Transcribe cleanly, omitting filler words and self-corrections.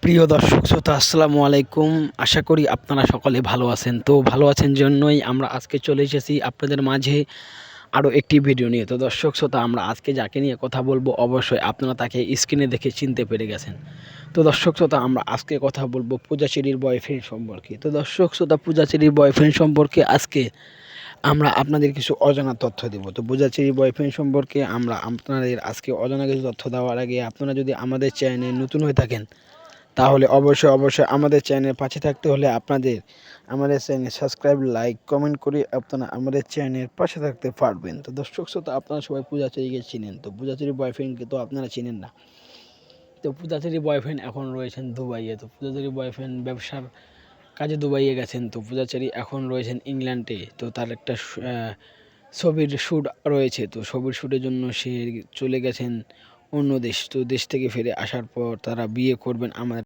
প্রিয় দর্শক শ্রোতা আসসালামু আলাইকুম। আশা করি আপনারা সকলে ভালো আছেন। তো ভালো আছেন জন্যই আমরা আজকে চলে এসেছি আপনাদের মাঝে আরও একটি ভিডিও নিয়ে। তো দর্শক শ্রোতা আমরা আজকে যাকে নিয়ে কথা বলবো অবশ্যই আপনারা তাকে স্ক্রিনে দেখে চিনতে পেরে গেছেন। তো দর্শক শ্রোতা আমরা আজকে কথা বলবো পূজাচেরির বয়ফ্রেন্ড সম্পর্কে। তো দর্শক শ্রোতা পূজাচেরির বয়ফ্রেন্ড সম্পর্কে আজকে আমরা আপনাদের কিছু অজানা তথ্য দেব। তো পূজাচেরির বয়ফ্রেন্ড সম্পর্কে আমরা আপনাদের আজকে অজানা কিছু তথ্য দেওয়ার আগে আপনারা যদি আমাদের চ্যানেলে নতুন হয়ে থাকেন তাহলে অবশ্যই আমাদের চ্যানেলের পাশে থাকতে হলে আপনাদের আমাদের চ্যানেল সাবস্ক্রাইব, লাইক, কমেন্ট করে আপনারা আমাদের চ্যানেলের পাশে থাকতে পারবেন। তো দর্শক শ্রোতা আপনারা সবাই পূজাচেরিকে চিনেন, তো পূজাচেরির বয়ফ্রেন্ডকে তো আপনারা চিনেন না। তো পূজাচেরির বয়ফ্রেন্ড এখন রয়েছেন দুবাইয়ে। তো পূজাচেরির বয়ফ্রেন্ড ব্যবসার কাজে দুবাইয়ে গেছেন। তো পূজাচেরি এখন রয়েছেন ইংল্যান্ডে। তো তার একটা ছবির শ্যুট রয়েছে। তো ছবির শ্যুটের জন্য সে চলে গেছেন অন্য দেশ। তো দেশ থেকে ফিরে আসার পর তারা বিয়ে করবেন আমাদের